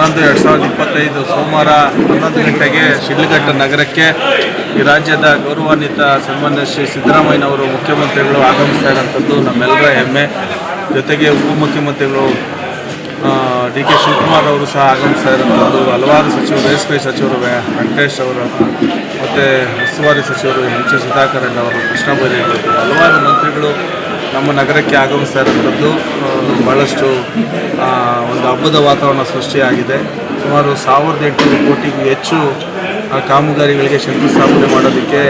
11/11/2025 ಸೋಮವಾರ 11 ಗಂಟೆಗೆ ಶಿಡ್ಲಘಟ್ಟ ನಗರಕ್ಕೆ ಈ ರಾಜ್ಯದ ಗೌರವಾನ್ವಿತ ಸನ್ಮಾನ್ಯ ಶ್ರೀ ಸಿದ್ದರಾಮಯ್ಯನವರು ಮುಖ್ಯಮಂತ್ರಿಗಳು ಆಗಮಿಸ್ತಾ ಇರೋಂಥದ್ದು ನಮ್ಮೆಲ್ಲರ ಹೆಮ್ಮೆ. ಜೊತೆಗೆ ಉಪಮುಖ್ಯಮಂತ್ರಿಗಳು ಡಿ ಕೆ ಶಿವಕುಮಾರ್ ಅವರು ಸಹ ಆಗಮಿಸ್ತಾ ಇರೋಂಥದ್ದು, ಹಲವಾರು ಸಚಿವರು, ರೇಷ್ಮೆ ಸಚಿವರು ವೆಂಕಟೇಶ್ ಅವರು, ಮತ್ತು ಉಸ್ತುವಾರಿ ಸಚಿವರು ಎಂ ಸಿ ಸುಧಾಕರ್ ಅವರು, ಕೃಷ್ಣ ಬೈರೇಗೌಡ, ಹಲವಾರು ಮಂತ್ರಿಗಳು ನಮ್ಮ ನಗರಕ್ಕೆ ಆಗಮಿಸ್ತಾ ಇರೋಂಥದ್ದು ಭಾಳಷ್ಟು ಒಂದು ಹಬ್ಬದ ವಾತಾವರಣ ಸೃಷ್ಟಿಯಾಗಿದೆ. ಸುಮಾರು 1800 ಕೋಟಿಗೂ ಹೆಚ್ಚು ಕಾಮಗಾರಿಗಳಿಗೆ ಶಂಕುಸ್ಥಾಪನೆ ಮಾಡೋದಕ್ಕೆ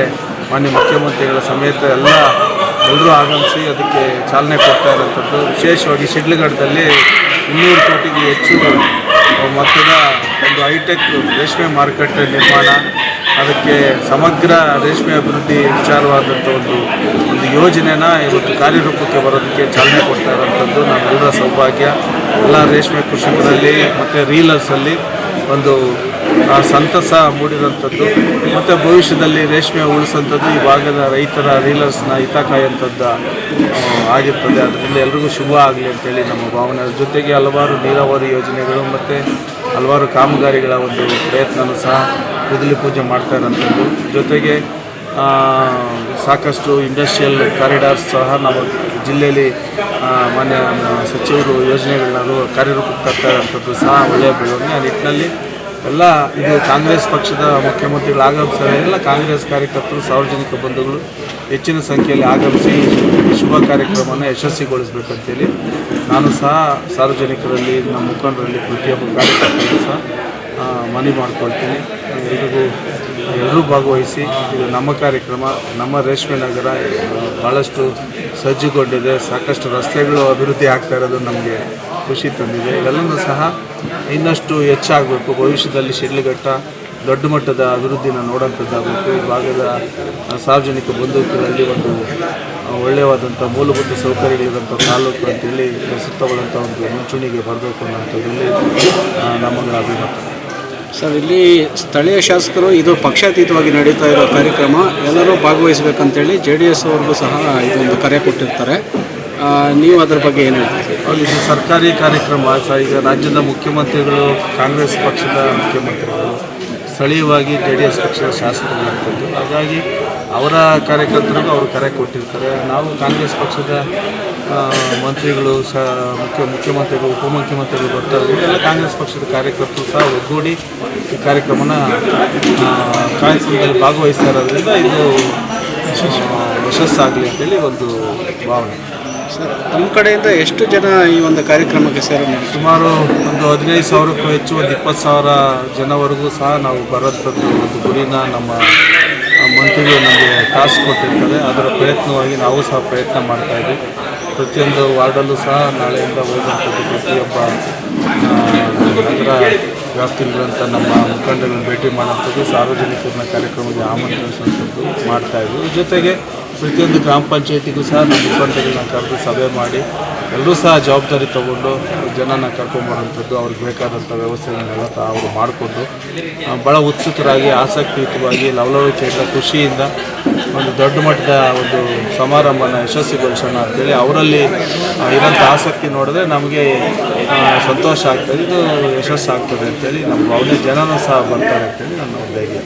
ಮಾನ್ಯ ಮುಖ್ಯಮಂತ್ರಿಗಳ ಸಮೇತ ಎಲ್ಲರೂ ಆಗಮಿಸಿ ಅದಕ್ಕೆ ಚಾಲನೆ ಕೊಡ್ತಾ ಇರೋಂಥದ್ದು. ವಿಶೇಷವಾಗಿ ಶಿಡ್ಲಘಟ್ಟದಲ್ಲಿ 200 ಕೋಟಿಗೂ ಹೆಚ್ಚು ಮೊತ್ತದ ಒಂದು ಹೈಟೆಕ್ ರೇಷ್ಮೆ ಮಾರುಕಟ್ಟೆ ನಿರ್ಮಾಣ, ಅದಕ್ಕೆ ಸಮಗ್ರ ರೇಷ್ಮೆ ಅಭಿವೃದ್ಧಿ ವಿಚಾರವಾದಂಥ ಒಂದು ಯೋಜನೆನ ಇವತ್ತು ಕಾರ್ಯರೂಪಕ್ಕೆ ಬರೋದಕ್ಕೆ ಚಾಲನೆ ಕೊಡ್ತಾ ಇರೋಂಥದ್ದು ನಮ್ಮೆಲ್ಲರ ಸೌಭಾಗ್ಯ. ಎಲ್ಲ ರೇಷ್ಮೆ ಕೃಷಿಕರಲ್ಲಿ ಮತ್ತು ರೀಲರ್ಸಲ್ಲಿ ಒಂದು ಸಂತಸ ಮೂಡಿರೋಂಥದ್ದು, ಮತ್ತು ಭವಿಷ್ಯದಲ್ಲಿ ರೇಷ್ಮೆ ಉಳಿಸೋಂಥದ್ದು ಈ ಭಾಗದ ರೈತರ ರೀಲರ್ಸ್ನ ಹಿತ ಕಾಯುವಂಥದ್ದು ಆಗಿರ್ತದೆ. ಅದರಿಂದ ಎಲ್ರಿಗೂ ಶುಭ ಆಗಲಿ ಅಂತೇಳಿ ನಮ್ಮ ಭಾವನೆ. ಅದ್ರ ಜೊತೆಗೆ ಹಲವಾರು ನೀರಾವರಿ ಯೋಜನೆಗಳು ಮತ್ತು ಹಲವಾರು ಕಾಮಗಾರಿಗಳ ಒಂದು ಪ್ರಯತ್ನವೂ ಸಹ ಕುದಲಿ ಪೂಜೆ ಮಾಡ್ತಾ ಇರೋಂಥದ್ದು. ಜೊತೆಗೆ ಸಾಕಷ್ಟು ಇಂಡಸ್ಟ್ರಿಯಲ್ ಕಾರಿಡಾರ್ಸ್ ಸಹ ನಮ್ಮ ಜಿಲ್ಲೆಯಲ್ಲಿ ಮಾನ್ಯ ಸಚಿವರು ಯೋಜನೆಗಳನ್ನ ಕಾರ್ಯರೂಪಕ್ಕೆ ತರ್ತಾ ಇರೋಂಥದ್ದು ಸಹ ಒಳ್ಳೆಯ ಬೆಳವಣಿಗೆ. ಆ ನಿಟ್ಟಿನಲ್ಲಿ ಇದು ಕಾಂಗ್ರೆಸ್ ಪಕ್ಷದ ಮುಖ್ಯಮಂತ್ರಿಗಳು ಆಗಮಿಸಿದರೆ ಎಲ್ಲ ಕಾಂಗ್ರೆಸ್ ಕಾರ್ಯಕರ್ತರು, ಸಾರ್ವಜನಿಕ ಬಂಧುಗಳು ಹೆಚ್ಚಿನ ಸಂಖ್ಯೆಯಲ್ಲಿ ಆಗಮಿಸಿ ಶುಭ ಕಾರ್ಯಕ್ರಮವನ್ನು ಯಶಸ್ವಿಗೊಳಿಸಬೇಕಂತೇಳಿ ನಾನು ಸಹ ಸಾರ್ವಜನಿಕರಲ್ಲಿ, ನಮ್ಮ ಮುಖಂಡರಲ್ಲಿ, ಪ್ರತಿಯೊಬ್ಬ ಕಾರ್ಯಕರ್ತರು ಸಹ ಮನವಿ ಮಾಡ್ಕೊಳ್ತೀನಿ. ಎಲ್ಲರೂ ಭಾಗವಹಿಸಿ ಇದು ನಮ್ಮ ಕಾರ್ಯಕ್ರಮ. ನಮ್ಮ ರೇಷ್ಮೆ ನಗರ ಭಾಳಷ್ಟು ಸಜ್ಜುಗೊಂಡಿದೆ, ಸಾಕಷ್ಟು ರಸ್ತೆಗಳು ಅಭಿವೃದ್ಧಿ ಆಗ್ತಾ ಇರೋದು ನಮಗೆ ಖುಷಿ ತಂದಿದೆ. ಇವೆಲ್ಲವೂ ಸಹ ಇನ್ನಷ್ಟು ಹೆಚ್ಚಾಗಬೇಕು. ಭವಿಷ್ಯದಲ್ಲಿ ಶಿಡ್ಲಘಟ್ಟ ದೊಡ್ಡ ಮಟ್ಟದ ಅಭಿವೃದ್ಧಿನ ನೋಡೋಂಥದ್ದಾಗಬೇಕು. ಈ ಭಾಗದ ಸಾರ್ವಜನಿಕ ಬಂಧುಗಳಲ್ಲಿ ಒಂದು ಒಳ್ಳೆಯವಾದಂಥ ಮೂಲಭೂತ ಸೌಕರ್ಯಗಳಿರೋಂಥ ತಾಲೂಕು ಅಂತೇಳಿ ಪ್ರಸ್ತುತವಾದಂಥ ಒಂದು ಮುಂಚೂಣಿಗೆ ಬರಬೇಕು ಅನ್ನೋಂಥದ್ರಲ್ಲಿ ನಮಗೆ ಅಭಿಮತ. ಸರ್, ಇಲ್ಲಿ ಸ್ಥಳೀಯ ಶಾಸಕರು ಇದು ಪಕ್ಷಾತೀತವಾಗಿ ನಡೀತಾ ಇರೋ ಕಾರ್ಯಕ್ರಮ, ಎಲ್ಲರೂ ಭಾಗವಹಿಸಬೇಕಂತೇಳಿ JDS ಅವ್ರಿಗೂ ಸಹ ಇದೊಂದು ಕರೆ ಕೊಟ್ಟಿರ್ತಾರೆ. ನೀವು ಅದರ ಬಗ್ಗೆ ಏನು ಹೇಳ್ತೀರಿ? ಇದು ಸರ್ಕಾರಿ ಕಾರ್ಯಕ್ರಮ. ಈಗ ರಾಜ್ಯದ ಮುಖ್ಯಮಂತ್ರಿಗಳು, ಕಾಂಗ್ರೆಸ್ ಪಕ್ಷದ ಮುಖ್ಯಮಂತ್ರಿಗಳು ಸ್ಥಳೀಯವಾಗಿ JDS ಪಕ್ಷದ ಶಾಸಕರಾಗ್ತದ್ದು. ಹಾಗಾಗಿ ಅವರ ಕಾರ್ಯಕರ್ತರಿಗೂ ಅವರು ಕರೆ ಕೊಟ್ಟಿರ್ತಾರೆ. ನಾವು ಕಾಂಗ್ರೆಸ್ ಪಕ್ಷದ ಮಂತ್ರಿಗಳು ಮುಖ್ಯಮಂತ್ರಿಗಳು, ಉಪಮುಖ್ಯಮಂತ್ರಿಗಳು ಬರ್ತಾರೆ. ಎಲ್ಲ ಕಾಂಗ್ರೆಸ್ ಪಕ್ಷದ ಕಾರ್ಯಕರ್ತರು ಸಹ ಒಗ್ಗೂಡಿ ಈ ಕಾರ್ಯಕ್ರಮದಲ್ಲಿ ಭಾಗವಹಿಸ್ತಾ ಇರೋದ್ರಿಂದ ಇದು ಯಶಸ್ಸಾಗಲಿ ಅಂತೇಳಿ ಒಂದು ಭಾವನೆ. ಸರ್, ನಮ್ಮ ಕಡೆಯಿಂದ ಎಷ್ಟು ಜನ ಈ ಒಂದು ಕಾರ್ಯಕ್ರಮಕ್ಕೆ ಸುಮಾರು ಒಂದು 15,000ಕ್ಕೂ ಹೆಚ್ಚು, ಒಂದು 20,000 ಜನವರೆಗೂ ಸಹ ನಾವು ಬರೋಂಥದ್ದು ಒಂದು ಗುರಿನ ನಮ್ಮ ಮಂತ್ರಿಗಳು ನಮಗೆ ಟಾಸ್ಕ್ ಕೊಟ್ಟಿರ್ತಾರೆ. ಅದರ ಪ್ರಯತ್ನವಾಗಿ ನಾವು ಸಹ ಪ್ರಯತ್ನ ಮಾಡ್ತಾಯಿದ್ವಿ. ಪ್ರತಿಯೊಂದು ವಾರ್ಡಲ್ಲೂ ಸಹ ನಾಳೆಯಿಂದ ಹೋಗುವಂಥದ್ದು, ಪ್ರತಿಯೊಬ್ಬ ನಗರ ವ್ಯಾಪ್ತಿಗಳಿರುವಂಥ ನಮ್ಮ ಮುಖಂಡರನ್ನು ಭೇಟಿ ಮಾಡೋಂಥದ್ದು, ಸಾರ್ವಜನಿಕರನ್ನ ಕಾರ್ಯಕ್ರಮಕ್ಕೆ ಆಮಂತ್ರಿಸುವಂಥದ್ದು ಮಾಡ್ತಾಯಿದ್ವಿ. ಜೊತೆಗೆ ಪ್ರತಿಯೊಂದು ಗ್ರಾಮ ಪಂಚಾಯತಿಗೂ ಸಹ ನಮ್ಮ ಮುಖಂಡರನ್ನ ಕರೆದು ಸಭೆ ಮಾಡಿ ಎಲ್ಲರೂ ಸಹ ಜವಾಬ್ದಾರಿ ತಗೊಂಡು ಜನನ ಕರ್ಕೊಂಬರೋಂಥದ್ದು, ಅವ್ರಿಗೆ ಬೇಕಾದಂಥ ವ್ಯವಸ್ಥೆಗಳನ್ನೆಲ್ಲ ಅವರು ಮಾಡಿಕೊಂಡು ಭಾಳ ಉತ್ಸುಕರಾಗಿ, ಆಸಕ್ತಿಯುತವಾಗಿ, ಲವಲವಿಕೆಯಿಂದ, ಖುಷಿಯಿಂದ ಒಂದು ದೊಡ್ಡ ಮಟ್ಟದ ಒಂದು ಸಮಾರಂಭನ ಯಶಸ್ವಿಗೊಳಿಸೋಣ ಅಂತೇಳಿ ಅವರಲ್ಲಿ ಇರೋಂಥ ಆಸಕ್ತಿ ನೋಡಿದ್ರೆ ನಮಗೆ ಸಂತೋಷ ಆಗ್ತದೆ. ಇದು ಯಶಸ್ಸಾಗ್ತದೆ ಅಂತೇಳಿ ನಮ್ಮ ಭಾವನೆ. ಜನನೂ ಸಹ ಬರ್ತಾರೆ ಅಂತೇಳಿ ನನ್ನ ಧೈರ್ಯ.